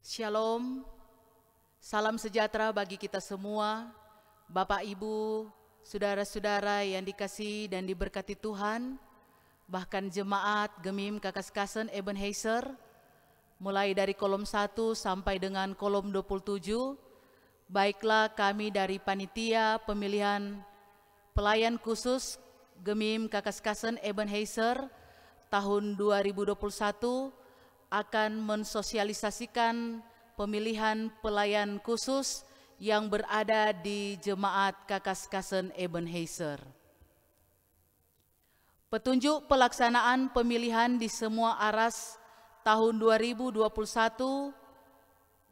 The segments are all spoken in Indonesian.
Shalom, salam sejahtera bagi kita semua, Bapak Ibu, saudara-saudara yang dikasihi dan diberkati Tuhan, bahkan jemaat Gemim Kakaskasen Ebenezer, mulai dari kolom 1 sampai dengan kolom 27, baiklah kami dari Panitia Pemilihan Pelayan Khusus Gemim Kakaskasen Ebenezer tahun 2021 akan mensosialisasikan pemilihan pelayan khusus yang berada di Jemaat Kakaskasen Ebenezer. Petunjuk pelaksanaan pemilihan di semua aras tahun 2021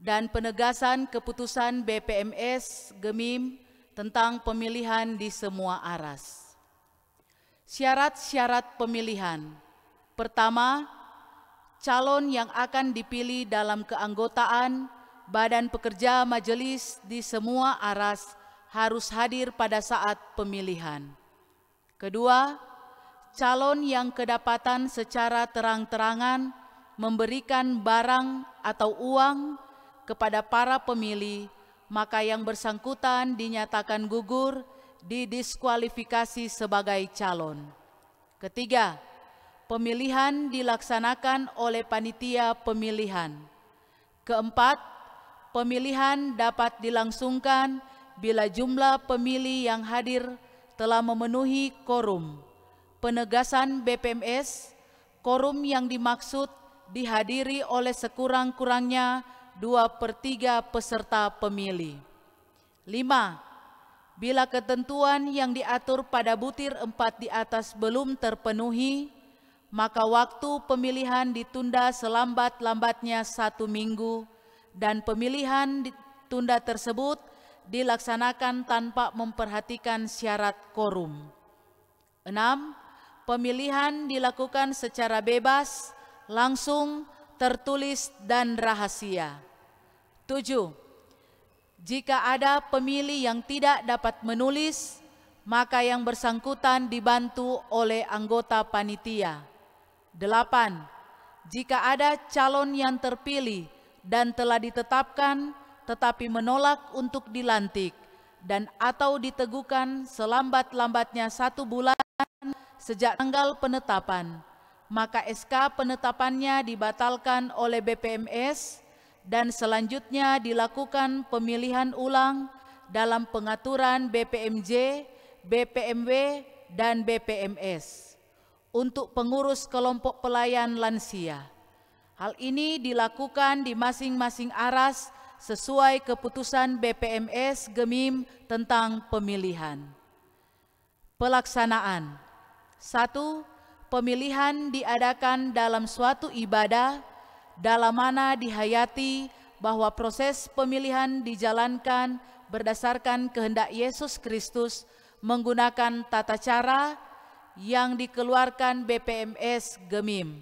dan penegasan keputusan BPMS Gemim tentang pemilihan di semua aras. Syarat-syarat pemilihan. Pertama, calon yang akan dipilih dalam keanggotaan Badan Pekerja Majelis di semua aras harus hadir pada saat pemilihan. Kedua, calon yang kedapatan secara terang-terangan memberikan barang atau uang kepada para pemilih, maka yang bersangkutan dinyatakan gugur, didiskualifikasi sebagai calon. Ketiga, pemilihan dilaksanakan oleh panitia pemilihan. Keempat, pemilihan dapat dilangsungkan bila jumlah pemilih yang hadir telah memenuhi quorum. Penegasan BPMS, quorum yang dimaksud dihadiri oleh sekurang-kurangnya 2/3 peserta pemilih. 5. Bila ketentuan yang diatur pada butir 4 di atas belum terpenuhi, maka waktu pemilihan ditunda selambat-lambatnya 1 minggu dan pemilihan ditunda tersebut dilaksanakan tanpa memperhatikan syarat quorum. 6. Pemilihan dilakukan secara bebas, langsung, tertulis, dan rahasia. 7. Jika ada pemilih yang tidak dapat menulis, maka yang bersangkutan dibantu oleh anggota panitia. 8. Jika ada calon yang terpilih dan telah ditetapkan tetapi menolak untuk dilantik dan atau diteguhkan selambat-lambatnya 1 bulan sejak tanggal penetapan, maka SK penetapannya dibatalkan oleh BPMS dan selanjutnya dilakukan pemilihan ulang dalam pengaturan BPMJ, BPMW, dan BPMS untuk pengurus kelompok pelayan lansia. Hal ini dilakukan di masing-masing aras sesuai keputusan BPMS Gemim tentang pemilihan. Pelaksanaan. 1. Pemilihan diadakan dalam suatu ibadah dalam mana dihayati bahwa proses pemilihan dijalankan berdasarkan kehendak Yesus Kristus menggunakan tata cara yang dikeluarkan BPMS Gemim.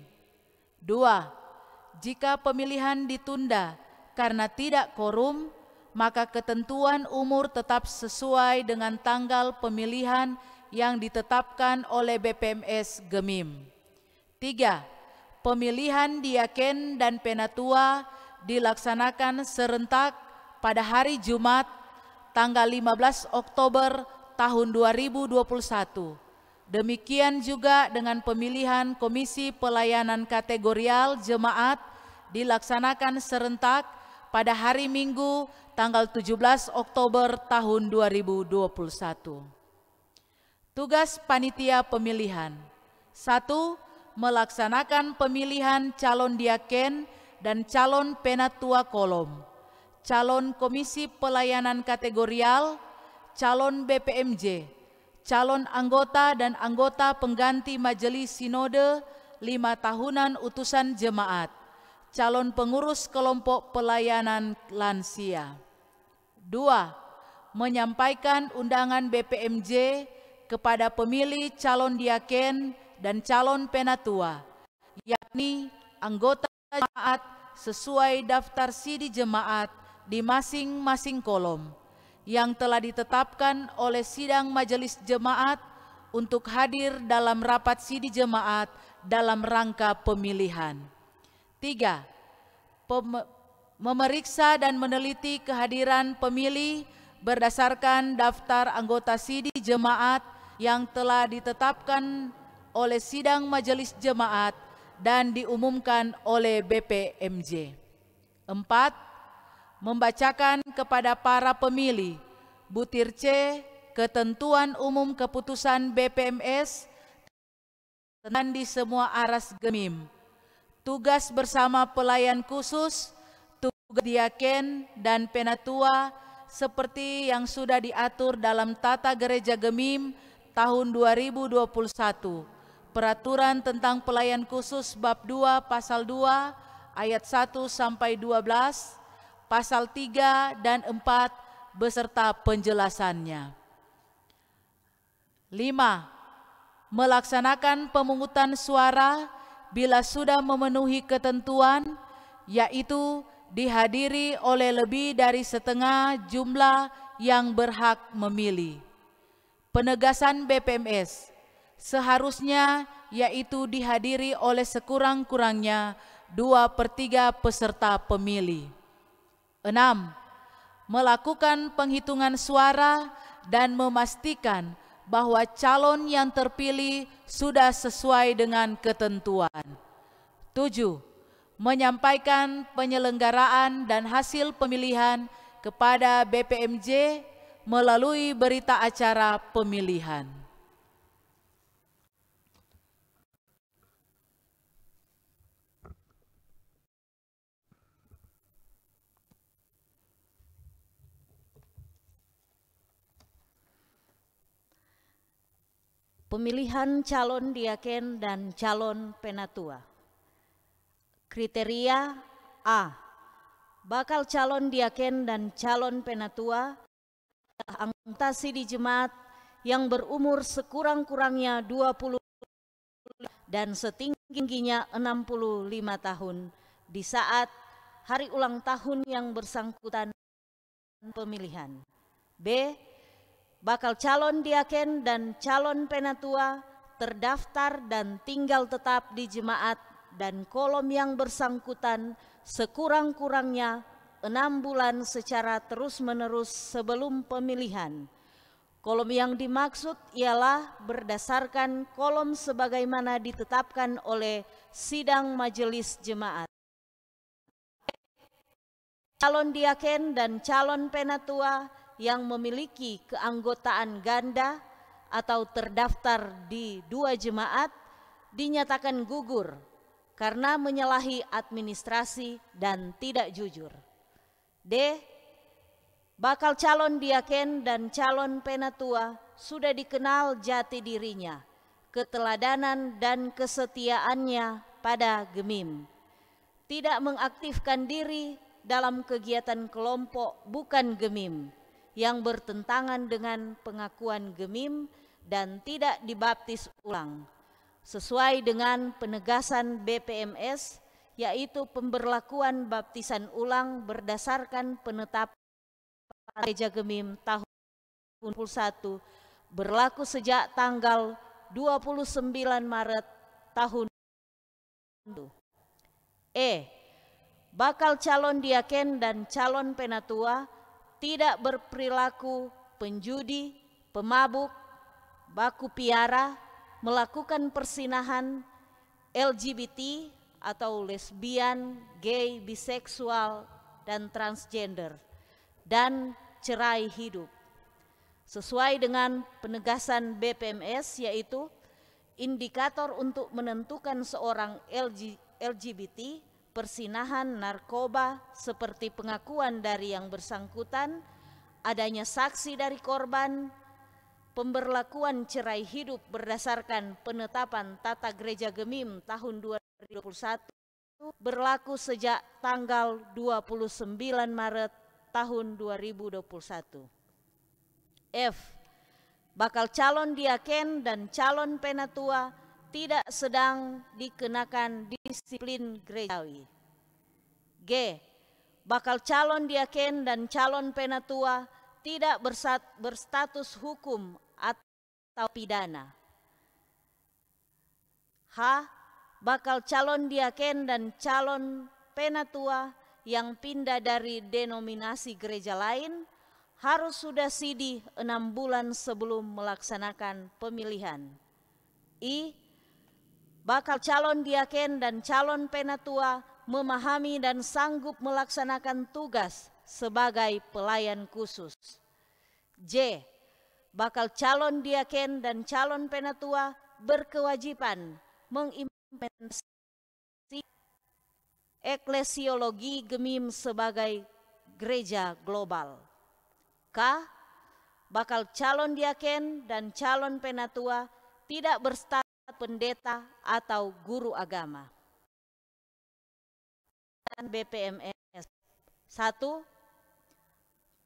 2. Jika pemilihan ditunda karena tidak quorum, maka ketentuan umur tetap sesuai dengan tanggal pemilihan yang ditetapkan oleh BPMS Gemim. 3. Pemilihan diaken dan penatua dilaksanakan serentak pada hari Jumat tanggal 15 Oktober tahun 2021. Demikian juga dengan pemilihan Komisi Pelayanan Kategorial Jemaat dilaksanakan serentak pada hari Minggu tanggal 17 Oktober tahun 2021. Tugas Panitia Pemilihan. 1. Melaksanakan pemilihan calon diaken dan calon penatua kolom, calon Komisi Pelayanan Kategorial, calon BPMJ, calon anggota dan anggota pengganti Majelis Sinode 5 tahunan utusan jemaat, calon pengurus kelompok pelayanan lansia. 2. Menyampaikan undangan BPMJ kepada pemilih calon diaken dan calon penatua, yakni anggota jemaat sesuai daftar sidi jemaat di masing-masing kolom yang telah ditetapkan oleh sidang majelis jemaat untuk hadir dalam rapat sidi jemaat dalam rangka pemilihan. 3. memeriksa dan meneliti kehadiran pemilih berdasarkan daftar anggota SIDI Jemaat yang telah ditetapkan oleh sidang majelis jemaat dan diumumkan oleh BPMJ. 4. Membacakan kepada para pemilih butir C ketentuan umum keputusan BPMS dan di semua aras Gemim, tugas bersama pelayan khusus, tugas diaken dan penatua seperti yang sudah diatur dalam Tata Gereja Gemim tahun 2021, Peraturan tentang Pelayan Khusus Bab 2 Pasal 2 ayat 1 sampai 12, Pasal 3 dan 4 beserta penjelasannya. 5. Melaksanakan pemungutan suara bila sudah memenuhi ketentuan, yaitu dihadiri oleh lebih dari setengah jumlah yang berhak memilih. Penegasan BPMS seharusnya yaitu dihadiri oleh sekurang-kurangnya 2/3 peserta pemilih. 6. Melakukan penghitungan suara dan memastikan bahwa calon yang terpilih sudah sesuai dengan ketentuan. 7. Menyampaikan penyelenggaraan dan hasil pemilihan kepada BPMJ melalui berita acara pemilihan. Pemilihan calon diaken dan calon penatua. Kriteria A. Bakal calon diaken dan calon penatua anggota SIDI Jemaat yang berumur sekurang-kurangnya 20 dan setinggi-tingginya 65 tahun di saat hari ulang tahun yang bersangkutan pemilihan. B. Bakal calon diaken dan calon penatua terdaftar dan tinggal tetap di jemaat dan kolom yang bersangkutan sekurang-kurangnya 6 bulan secara terus-menerus sebelum pemilihan. Kolom yang dimaksud ialah berdasarkan kolom sebagaimana ditetapkan oleh sidang majelis jemaat. Calon diaken dan calon penatua yang memiliki keanggotaan ganda atau terdaftar di 2 jemaat dinyatakan gugur karena menyalahi administrasi dan tidak jujur. D. Bakal calon diaken dan calon penatua sudah dikenal jati dirinya, keteladanan dan kesetiaannya pada Gemim. Tidak mengaktifkan diri dalam kegiatan kelompok bukan Gemim yang bertentangan dengan pengakuan Gemim dan tidak dibaptis ulang. Sesuai dengan penegasan BPMS, yaitu pemberlakuan baptisan ulang berdasarkan penetapan Gereja Gemim tahun 2021 berlaku sejak tanggal 29 Maret tahun 2020. E. Bakal calon diaken dan calon penatua tidak berperilaku penjudi, pemabuk, baku piara, melakukan persinahan, LGBT atau lesbian, gay, biseksual, dan transgender, dan cerai hidup. Sesuai dengan penegasan BPMS, yaitu indikator untuk menentukan seorang LGBT, persinahan, narkoba, seperti pengakuan dari yang bersangkutan, adanya saksi dari korban, pemberlakuan cerai hidup berdasarkan penetapan Tata Gereja Gemim tahun 2021 berlaku sejak tanggal 29 Maret tahun 2021. F. Bakal calon diaken dan calon penatua tidak sedang dikenakan disiplin gerejawi. G. Bakal calon diaken dan calon penatua tidak berstatus hukum atau pidana. H. Bakal calon diaken dan calon penatua yang pindah dari denominasi gereja lain harus sudah sidih 6 bulan sebelum melaksanakan pemilihan. I. Bakal calon diaken dan calon penatua memahami dan sanggup melaksanakan tugas sebagai pelayan khusus. J. Bakal calon diaken dan calon penatua berkewajiban mengimplementasi eklesiologi GEMIM sebagai gereja global. K. Bakal calon diaken dan calon penatua tidak berstatus pendeta atau guru agama. BPMS 1.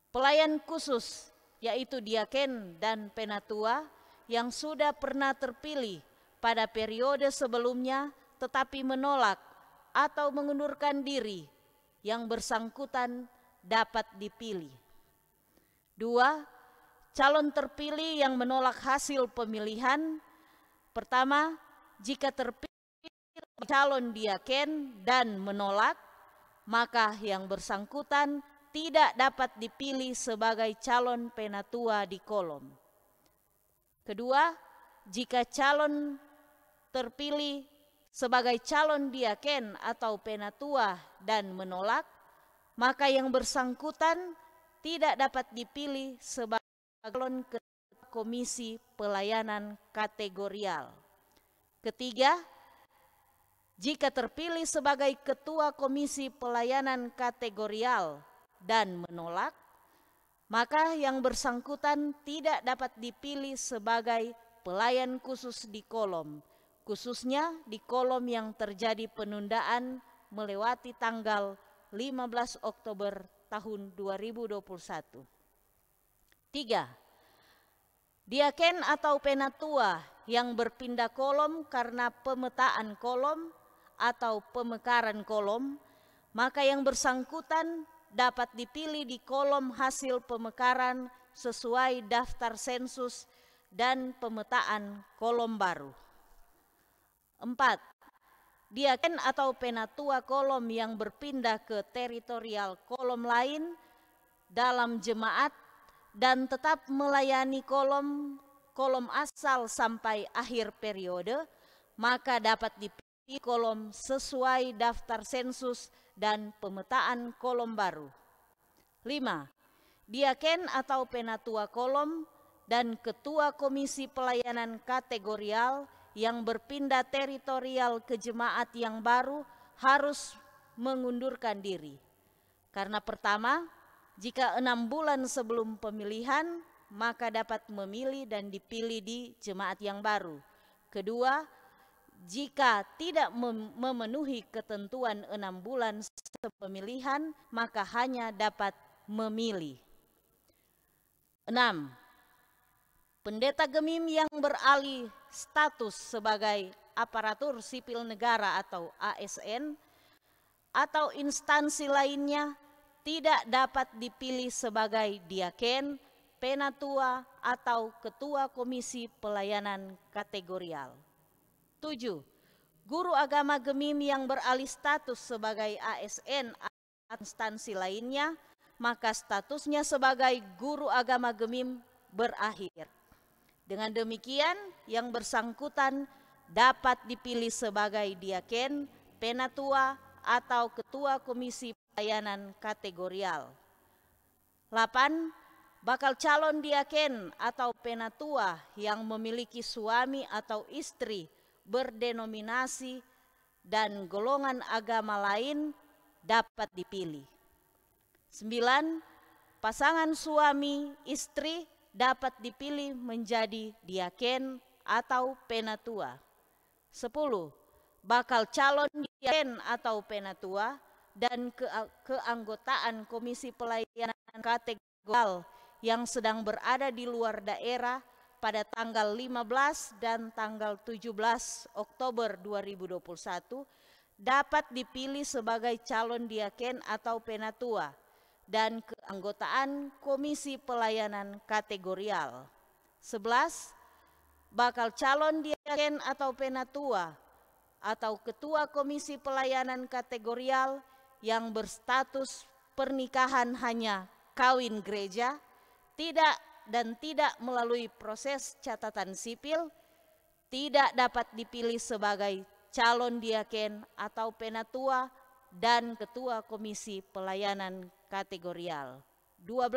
Pelayan khusus yaitu diaken dan penatua yang sudah pernah terpilih pada periode sebelumnya tetapi menolak atau mengundurkan diri, yang bersangkutan dapat dipilih. 2. Calon terpilih yang menolak hasil pemilihan. Pertama, jika terpilih calon diaken dan menolak, maka yang bersangkutan tidak dapat dipilih sebagai calon penatua di kolom. Kedua, jika calon terpilih sebagai calon diaken atau penatua dan menolak, maka yang bersangkutan tidak dapat dipilih sebagai calon komisi pelayanan kategorial. Ketiga, jika terpilih sebagai ketua komisi pelayanan kategorial dan menolak, maka yang bersangkutan tidak dapat dipilih sebagai pelayan khusus di kolom, khususnya di kolom yang terjadi penundaan melewati tanggal 15 Oktober tahun 2021. 3. Diaken atau penatua yang berpindah kolom karena pemetaan kolom atau pemekaran kolom, maka yang bersangkutan dapat dipilih di kolom hasil pemekaran sesuai daftar sensus dan pemetaan kolom baru. 4. Diaken atau penatua kolom yang berpindah ke teritorial kolom lain dalam jemaat dan tetap melayani kolom asal sampai akhir periode, maka dapat dipilih kolom sesuai daftar sensus dan pemetaan kolom baru. 5. Diaken atau penatua kolom dan ketua komisi pelayanan kategorial yang berpindah teritorial ke jemaat yang baru harus mengundurkan diri. Karena pertama, jika 6 bulan sebelum pemilihan, maka dapat memilih dan dipilih di jemaat yang baru. Kedua, jika tidak memenuhi ketentuan 6 bulan sebelum pemilihan, maka hanya dapat memilih. 6. Pendeta GEMIM yang beralih status sebagai aparatur sipil negara atau ASN atau instansi lainnya tidak dapat dipilih sebagai diaken, penatua, atau ketua komisi pelayanan kategorial. 7. Guru agama GEMIM yang beralih status sebagai ASN atau instansi lainnya, maka statusnya sebagai guru agama GEMIM berakhir. Dengan demikian, yang bersangkutan dapat dipilih sebagai diaken, penatua, atau ketua komisi pelayanan kategorial. 8. Bakal calon diaken atau penatua yang memiliki suami atau istri berdenominasi dan golongan agama lain dapat dipilih. 9. Pasangan suami istri dapat dipilih menjadi diaken atau penatua. 10. Bakal calon diaken atau penatua dan keanggotaan komisi pelayanan kategorial yang sedang berada di luar daerah pada tanggal 15 dan tanggal 17 Oktober 2021 dapat dipilih sebagai calon diaken atau penatua dan keanggotaan komisi pelayanan kategorial. 11. Bakal calon diaken atau penatua atau ketua komisi pelayanan kategorial yang berstatus pernikahan hanya kawin gereja, tidak melalui proses catatan sipil, tidak dapat dipilih sebagai calon diaken atau penatua dan ketua komisi pelayanan kategorial. 12.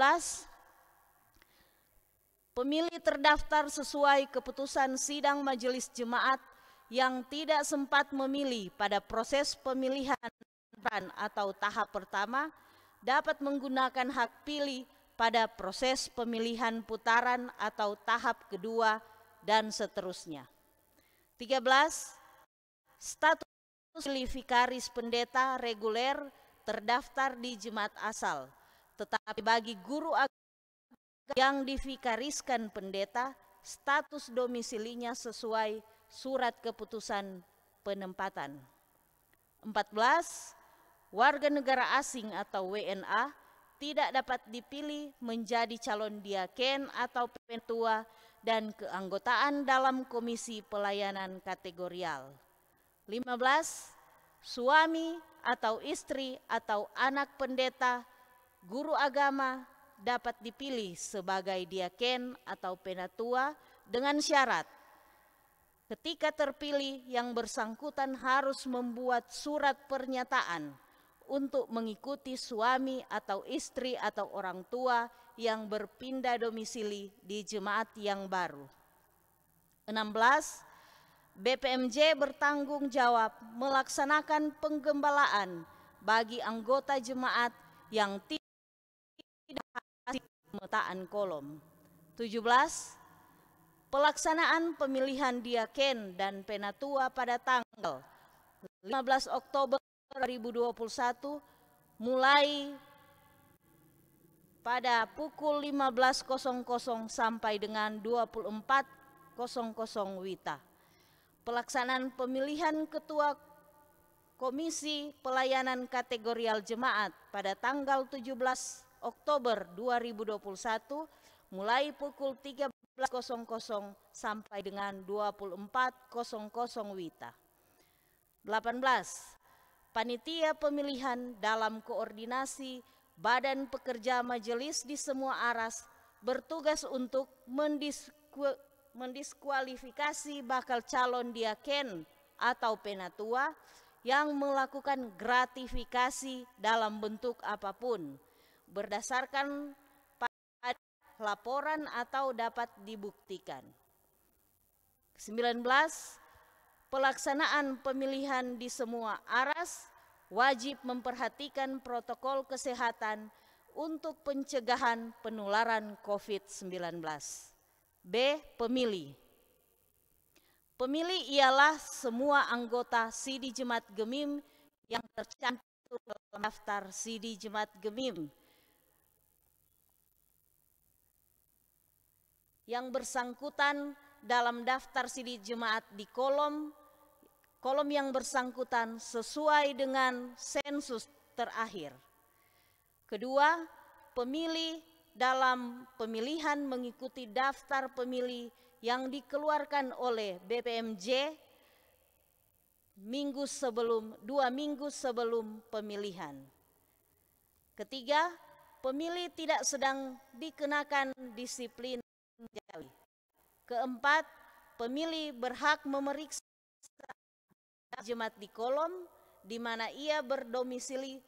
Pemilih terdaftar sesuai keputusan sidang majelis jemaat yang tidak sempat memilih pada proses pemilihan atau tahap pertama dapat menggunakan hak pilih pada proses pemilihan putaran atau tahap kedua dan seterusnya. 13. Status vikaris pendeta reguler terdaftar di jemaat asal, tetapi bagi guru agama yang divikariskan pendeta, status domisilinya sesuai surat keputusan penempatan. 14. Warga negara asing atau WNA tidak dapat dipilih menjadi calon diaken atau penatua dan keanggotaan dalam komisi pelayanan kategorial. 15. Suami atau istri atau anak pendeta, guru agama dapat dipilih sebagai diaken atau penatua dengan syarat ketika terpilih yang bersangkutan harus membuat surat pernyataan untuk mengikuti suami atau istri atau orang tua yang berpindah domisili di jemaat yang baru. 16. BPMJ bertanggung jawab melaksanakan penggembalaan bagi anggota jemaat yang tidak pemetaan kolom. 17. Pelaksanaan pemilihan diaken dan penatua pada tanggal 15 Oktober 2021 mulai pada pukul 15.00 sampai dengan 24.00 WITA. Pelaksanaan pemilihan ketua Komisi Pelayanan Kategorial Jemaat pada tanggal 17 Oktober 2021 mulai pukul 13.00 sampai dengan 24.00 WITA. 18. Panitia pemilihan dalam koordinasi Badan Pekerja Majelis di semua aras bertugas untuk mendiskualifikasi bakal calon diaken atau penatua yang melakukan gratifikasi dalam bentuk apapun berdasarkan pada laporan atau dapat dibuktikan. 19. Pelaksanaan pemilihan di semua aras wajib memperhatikan protokol kesehatan untuk pencegahan penularan COVID-19. B. Pemilih. Pemilih ialah semua anggota Sidi Jemaat Gemim yang tercantum dalam daftar Sidi Jemaat Gemim yang bersangkutan dalam daftar Sidi Jemaat di kolom yang bersangkutan sesuai dengan sensus terakhir. Kedua, pemilih dalam pemilihan mengikuti daftar pemilih yang dikeluarkan oleh BPMJ 2 minggu sebelum pemilihan. Ketiga, pemilih tidak sedang dikenakan disiplin. Keempat, pemilih berhak memeriksa jemaat di kolom di mana ia berdomisili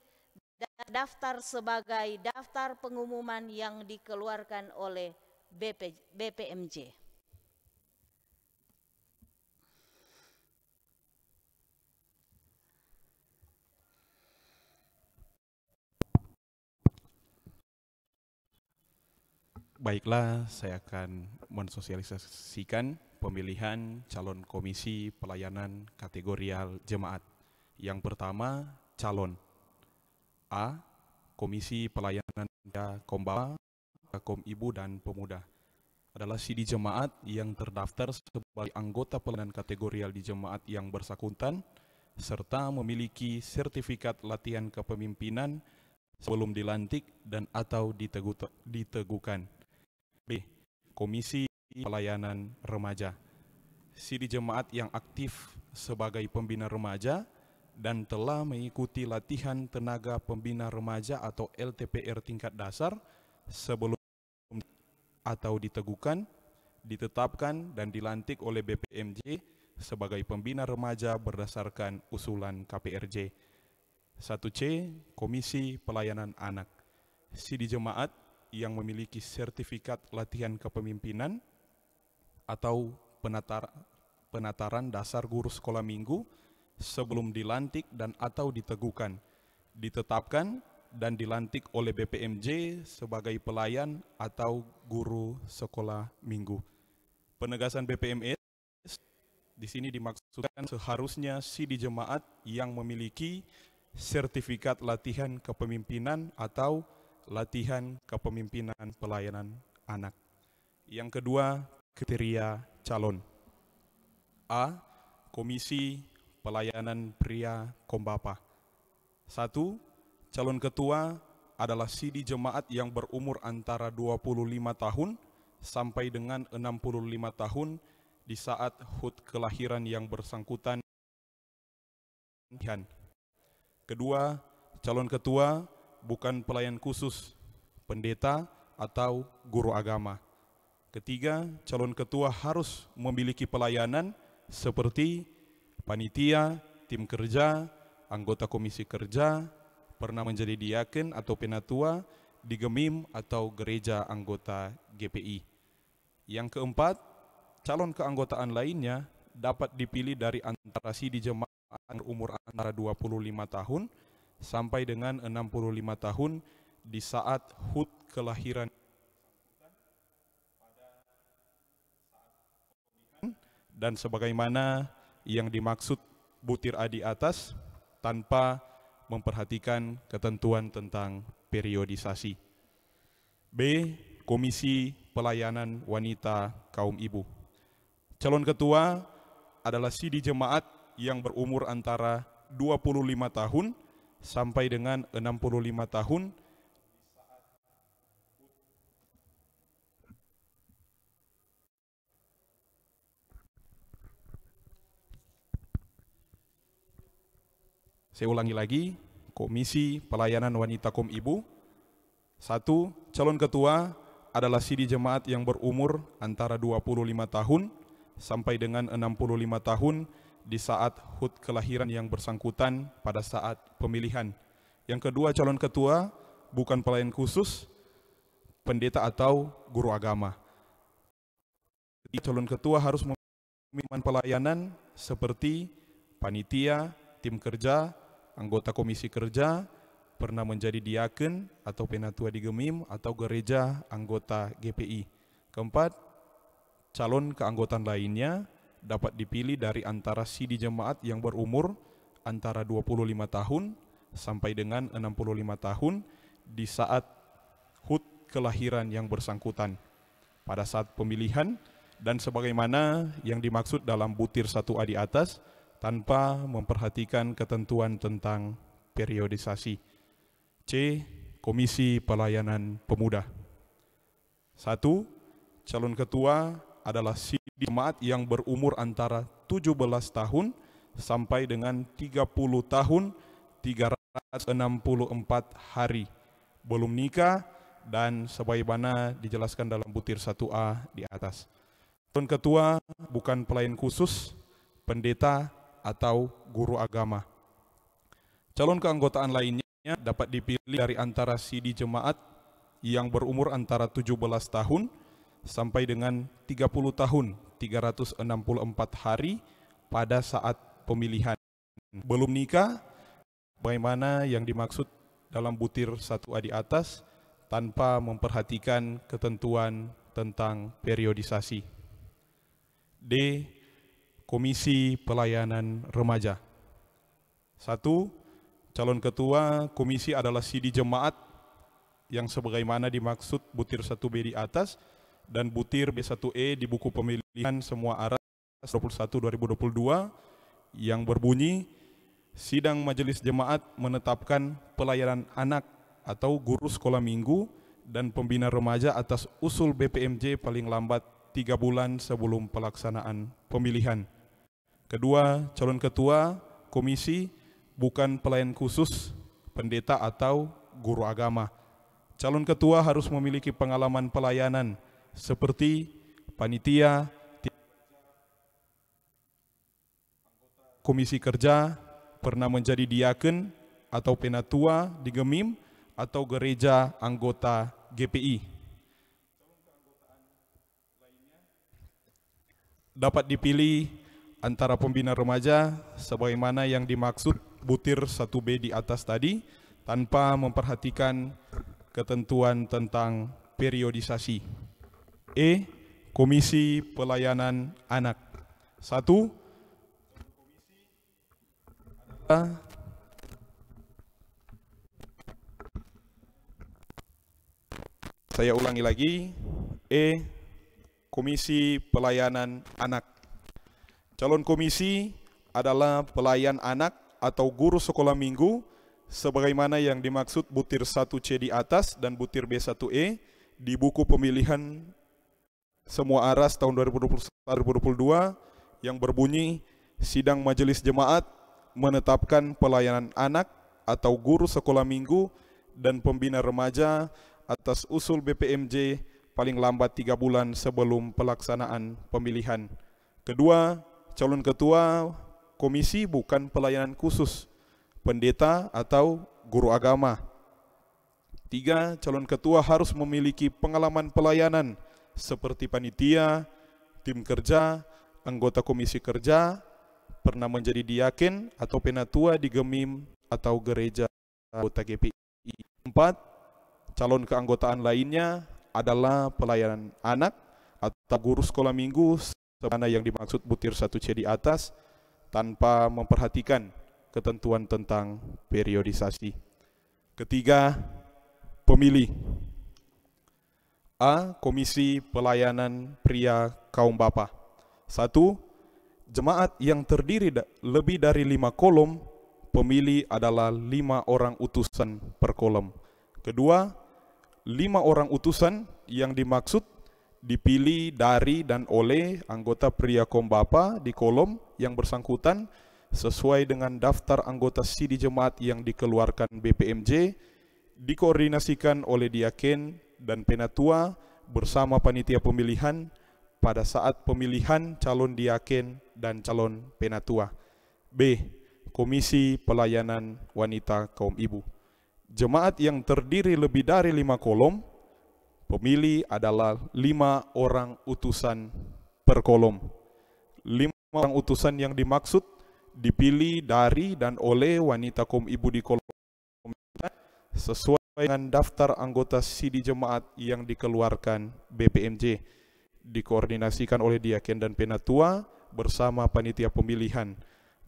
dan daftar sebagai daftar pengumuman yang dikeluarkan oleh BPMJ. Baiklah, saya akan mensosialisasikan pemilihan calon komisi pelayanan kategorial jemaat. Yang pertama, calon A. Komisi Pelayanan Kombawa, Kom Ibu dan Pemuda adalah Sidi Jemaat yang terdaftar sebagai anggota pelayanan kategorial di jemaat yang bersangkutan serta memiliki sertifikat latihan kepemimpinan sebelum dilantik dan atau diteguhkan. B. Komisi Pelayanan Remaja. Sidi Jemaat yang aktif sebagai pembina remaja dan telah mengikuti latihan tenaga pembina remaja atau LTPR tingkat dasar sebelum atau diteguhkan, ditetapkan dan dilantik oleh BPMJ sebagai pembina remaja berdasarkan usulan KPRJ. 1C. Komisi Pelayanan Anak. Sidi Jemaat yang memiliki sertifikat latihan kepemimpinan atau penataran dasar guru sekolah minggu sebelum dilantik dan atau diteguhkan, ditetapkan dan dilantik oleh BPMJ sebagai pelayan atau guru sekolah minggu. Penegasan BPMS di sini dimaksudkan seharusnya Sidi Jemaat yang memiliki sertifikat latihan kepemimpinan atau latihan kepemimpinan pelayanan anak. Yang kedua, kriteria calon. A. Komisi Pelayanan Pria Kombapa. 1. Calon ketua adalah Sidi Jemaat yang berumur antara 25 tahun sampai dengan 65 tahun di saat HUT kelahiran yang bersangkutan. Kedua, calon ketua bukan pelayan khusus, pendeta atau guru agama. Ketiga, calon ketua harus memiliki pelayanan seperti panitia, tim kerja, anggota komisi kerja, pernah menjadi diaken atau penatua di GEMIM atau gereja anggota GPI. Yang keempat, calon keanggotaan lainnya dapat dipilih dari antara Sidi Jemaat berumur antara 25 tahun sampai dengan 65 tahun di saat HUT kelahiran dan sebagaimana yang dimaksud butir A di atas tanpa memperhatikan ketentuan tentang periodisasi. B. Komisi Pelayanan Wanita Kaum Ibu. Calon ketua adalah Sidi Jemaat yang berumur antara 25 tahun sampai dengan 65 tahun Saya ulangi lagi, Komisi Pelayanan Wanita Kaum Ibu. 1. Calon ketua adalah Sidi Jemaat yang berumur antara 25 tahun sampai dengan 65 tahun di saat HUT kelahiran yang bersangkutan pada saat pemilihan. Yang kedua, calon ketua bukan pelayan khusus, pendeta atau guru agama. Calon ketua harus memiliki pelayanan seperti panitia, tim kerja, anggota komisi kerja, pernah menjadi diaken atau penatua di GEMIM atau gereja anggota GPI. Keempat, calon keanggotaan lainnya dapat dipilih dari antara Sidi Jemaat yang berumur antara 25 tahun sampai dengan 65 tahun di saat HUT kelahiran yang bersangkutan pada saat pemilihan dan sebagaimana yang dimaksud dalam butir 1A di atas tanpa memperhatikan ketentuan tentang periodisasi. C. Komisi Pelayanan Pemuda. 1. Calon ketua adalah Sidi Jemaat yang berumur antara 17 tahun sampai dengan 30 tahun 364 hari, belum nikah dan sebagaimana dijelaskan dalam butir 1A di atas. Calon ketua bukan pelayan khusus, pendeta atau guru agama. Calon keanggotaan lainnya dapat dipilih dari antara Sidi Jemaat yang berumur antara 17 tahun sampai dengan 30 tahun 364 hari pada saat pemilihan. Belum nikah, bagaimana yang dimaksud dalam butir 1A di atas tanpa memperhatikan ketentuan tentang periodisasi. D. Komisi Pelayanan Remaja. 1. Calon ketua komisi adalah Sidi Jemaat yang sebagaimana dimaksud butir 1B di atas dan butir B1E di buku pemilihan semua arah 21/2022 yang berbunyi sidang majelis jemaat menetapkan pelayanan anak atau guru sekolah minggu dan pembina remaja atas usul BPMJ paling lambat 3 bulan sebelum pelaksanaan pemilihan. Kedua, calon ketua komisi bukan pelayan khusus, pendeta atau guru agama. Calon ketua harus memiliki pengalaman pelayanan seperti panitia, komisi kerja, pernah menjadi diaken atau penatua di Gemim atau gereja anggota GPI. Dapat dipilih antara pembina remaja sebagaimana yang dimaksud butir 1B di atas tadi tanpa memperhatikan ketentuan tentang periodisasi. E. Komisi Pelayanan Anak. 1. Saya ulangi lagi. E. Komisi Pelayanan Anak. Calon komisi adalah pelayan anak atau guru sekolah minggu sebagaimana yang dimaksud butir 1C di atas dan butir B1E di buku pemilihan semua aras tahun 2022 yang berbunyi sidang majelis jemaat menetapkan pelayanan anak atau guru sekolah minggu dan pembina remaja atas usul BPMJ paling lambat 3 bulan sebelum pelaksanaan pemilihan. Kedua, calon ketua komisi bukan pelayanan khusus, pendeta atau guru agama. 3, calon ketua harus memiliki pengalaman pelayanan seperti panitia, tim kerja, anggota komisi kerja, pernah menjadi diaken atau penatua di Gemim atau gereja anggota GPI. 4, calon keanggotaan lainnya adalah pelayanan anak atau guru sekolah minggu sebagaimana yang dimaksud butir 1C di atas tanpa memperhatikan ketentuan tentang periodisasi. Ketiga, pemilih. A. Komisi Pelayanan Pria Kaum Bapa. 1. Jemaat yang terdiri lebih dari 5 kolom, pemilih adalah 5 orang utusan per kolom. Kedua, 5 orang utusan yang dimaksud dipilih dari dan oleh anggota pria kaum bapa di kolom yang bersangkutan sesuai dengan daftar anggota sidi jemaat yang dikeluarkan BPMJ, dikoordinasikan oleh diaken dan penatua bersama panitia pemilihan pada saat pemilihan calon diaken dan calon penatua. B. Komisi Pelayanan Wanita Kaum Ibu. Jemaat yang terdiri lebih dari 5 kolom, pemilih adalah 5 orang utusan per kolom. 5 orang utusan yang dimaksud dipilih dari dan oleh wanita kaum ibu di kolom sesuai dengan daftar anggota sidi jemaat yang dikeluarkan BPMJ, dikoordinasikan oleh diaken dan penatua bersama panitia pemilihan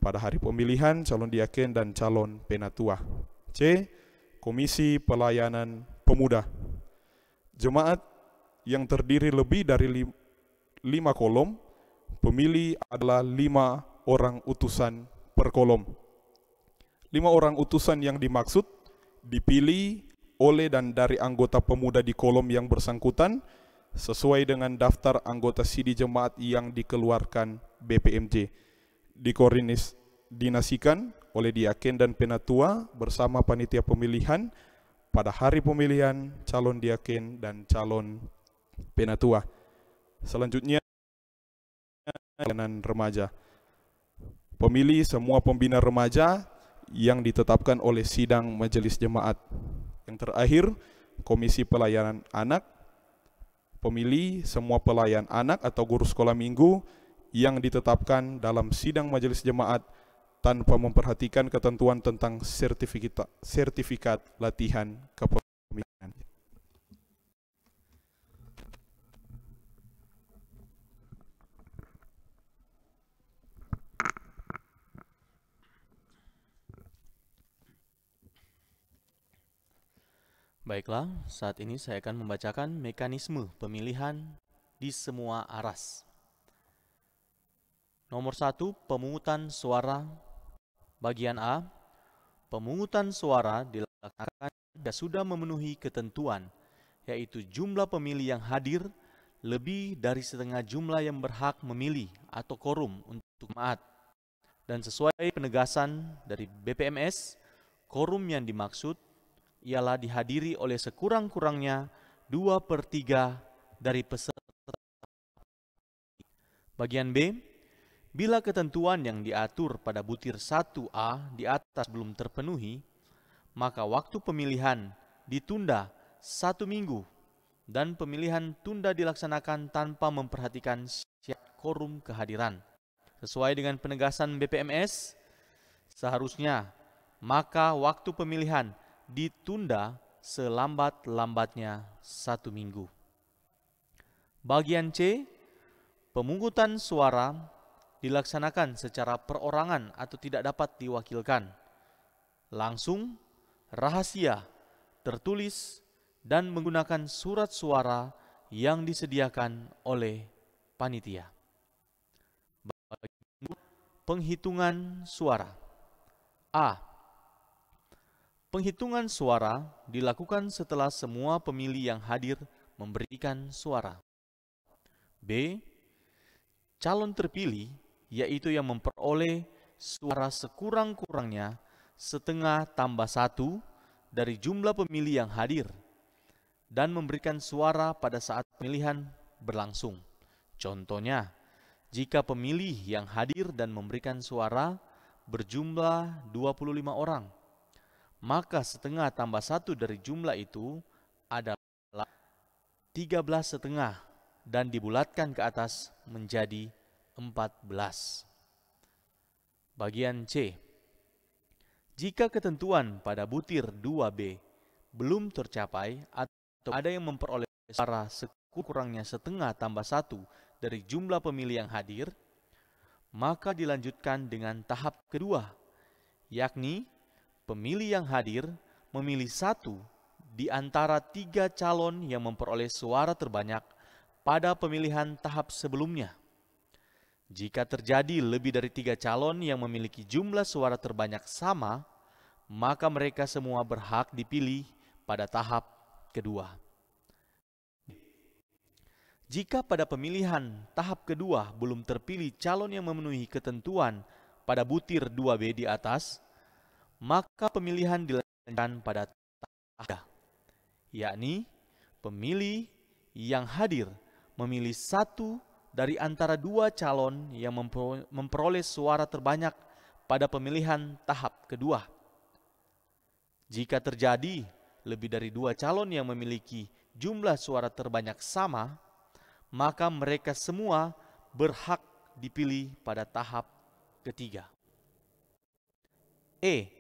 pada hari pemilihan calon diaken dan calon penatua. C. Komisi Pelayanan Pemuda. Jemaat yang terdiri lebih dari 5 kolom, pemilih adalah 5 orang utusan per kolom. 5 orang utusan yang dimaksud dipilih oleh dan dari anggota pemuda di kolom yang bersangkutan sesuai dengan daftar anggota sidi jemaat yang dikeluarkan BPMJ, dikoordinasikan oleh diaken dan penatua bersama panitia pemilihan pada hari pemilihan calon diaken dan calon penatua. Selanjutnya, pelayanan remaja. Pemilih semua pembina remaja yang ditetapkan oleh sidang majelis jemaat. Yang terakhir, Komisi Pelayanan Anak. Pemilih semua pelayan anak atau guru sekolah minggu yang ditetapkan dalam sidang majelis jemaat tanpa memperhatikan ketentuan tentang sertifikat latihan kepemimpinan. Baiklah, saat ini saya akan membacakan mekanisme pemilihan di semua aras. Nomor 1, pemungutan suara. Bagian A, pemungutan suara dilaksanakan jika sudah memenuhi ketentuan, yaitu jumlah pemilih yang hadir lebih dari setengah jumlah yang berhak memilih atau quorum untuk jemaat. Dan sesuai penegasan dari BPMS, quorum yang dimaksud ialah dihadiri oleh sekurang-kurangnya 2/3 dari peserta. Bagian B, bila ketentuan yang diatur pada butir 1A di atas belum terpenuhi, maka waktu pemilihan ditunda 1 minggu dan pemilihan tunda dilaksanakan tanpa memperhatikan syarat quorum kehadiran. Sesuai dengan penegasan BPMS, seharusnya maka waktu pemilihan ditunda selambat-lambatnya 1 minggu. Bagian C, pemungutan suara dilaksanakan secara perorangan atau tidak dapat diwakilkan, langsung, rahasia, tertulis, dan menggunakan surat suara yang disediakan oleh panitia. Penghitungan suara. A. Penghitungan suara dilakukan setelah semua pemilih yang hadir memberikan suara. B. Calon terpilih, yaitu yang memperoleh suara sekurang-kurangnya setengah tambah 1 dari jumlah pemilih yang hadir dan memberikan suara pada saat pemilihan berlangsung. Contohnya, jika pemilih yang hadir dan memberikan suara berjumlah 25 orang, maka setengah tambah 1 dari jumlah itu adalah 13,5 dan dibulatkan ke atas menjadi 14. Bagian C. Jika ketentuan pada butir 2B belum tercapai atau ada yang memperoleh suara sekurang-kurangnya setengah tambah 1 dari jumlah pemilih yang hadir, maka dilanjutkan dengan tahap kedua, yakni pemilih yang hadir memilih 1 di antara 3 calon yang memperoleh suara terbanyak pada pemilihan tahap sebelumnya. Jika terjadi lebih dari 3 calon yang memiliki jumlah suara terbanyak sama, maka mereka semua berhak dipilih pada tahap kedua. Jika pada pemilihan tahap kedua belum terpilih calon yang memenuhi ketentuan pada butir 2B di atas, maka pemilihan dilanjutkan pada tahap 3, yakni pemilih yang hadir memilih 1 dari antara 2 calon yang memperoleh suara terbanyak pada pemilihan tahap kedua. Jika terjadi lebih dari 2 calon yang memiliki jumlah suara terbanyak sama, maka mereka semua berhak dipilih pada tahap ketiga. E.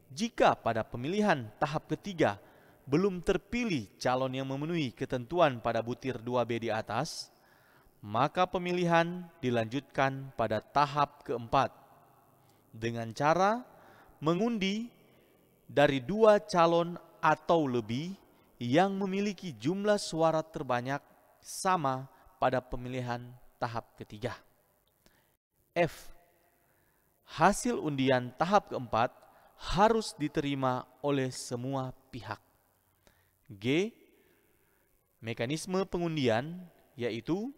Jika pada pemilihan tahap ketiga belum terpilih calon yang memenuhi ketentuan pada butir 2B di atas, maka pemilihan dilanjutkan pada tahap keempat dengan cara mengundi dari 2 calon atau lebih yang memiliki jumlah suara terbanyak sama pada pemilihan tahap ketiga. F. Hasil undian tahap keempat harus diterima oleh semua pihak. G. Mekanisme pengundian yaitu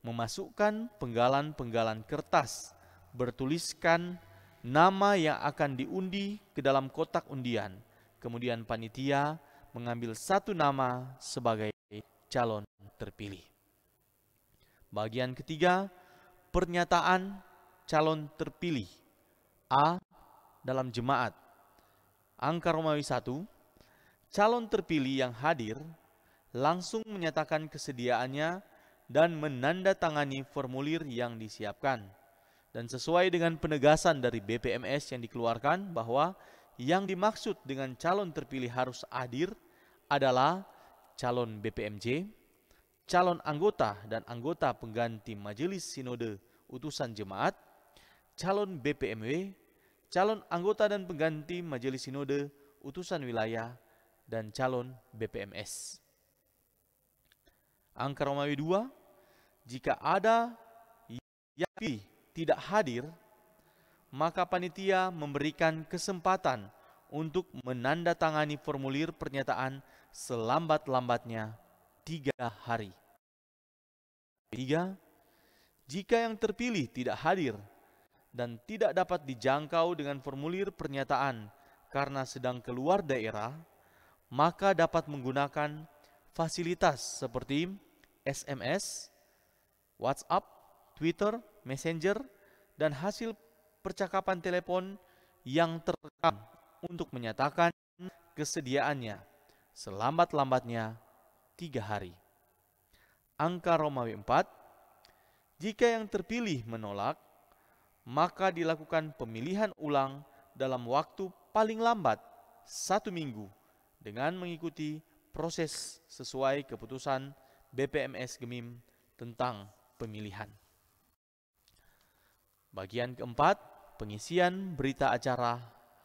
memasukkan penggalan-penggalan kertas bertuliskan nama yang akan diundi ke dalam kotak undian. Kemudian panitia mengambil 1 nama sebagai calon terpilih. Bagian ketiga, pernyataan calon terpilih. A. Dalam jemaat. Angka Romawi 1, calon terpilih yang hadir langsung menyatakan kesediaannya dan menandatangani formulir yang disiapkan. Dan sesuai dengan penegasan dari BPMS yang dikeluarkan bahwa yang dimaksud dengan calon terpilih harus hadir adalah calon BPMJ, calon anggota dan anggota pengganti Majelis Sinode Utusan Jemaat, calon BPMW, calon anggota dan pengganti Majelis Sinode Utusan Wilayah, dan calon BPMS. Angka Romawi 2, jika ada yang tidak hadir, maka panitia memberikan kesempatan untuk menandatangani formulir pernyataan selambat-lambatnya 3 hari. 3. Jika yang terpilih tidak hadir dan tidak dapat dijangkau dengan formulir pernyataan karena sedang keluar daerah, maka dapat menggunakan fasilitas seperti SMS, WhatsApp, Twitter, Messenger, dan hasil percakapan telepon yang terekam untuk menyatakan kesediaannya selambat-lambatnya 3 hari. Angka Romawi 4, jika yang terpilih menolak, maka dilakukan pemilihan ulang dalam waktu paling lambat 1 minggu dengan mengikuti proses sesuai keputusan BPMS Gemim tentang pemilihan. Bagian keempat, pengisian berita acara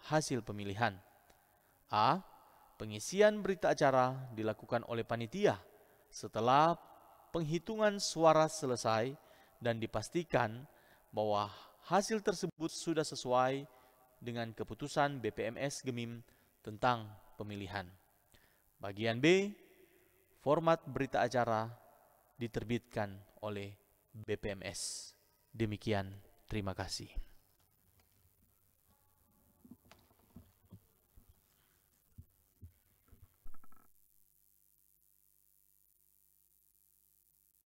hasil pemilihan. A. Pengisian berita acara dilakukan oleh panitia setelah penghitungan suara selesai dan dipastikan bahwa hasil tersebut sudah sesuai dengan keputusan BPMS Gemim tentang pemilihan. Bagian B, format berita acara diterbitkan oleh BPMS. Demikian, terima kasih.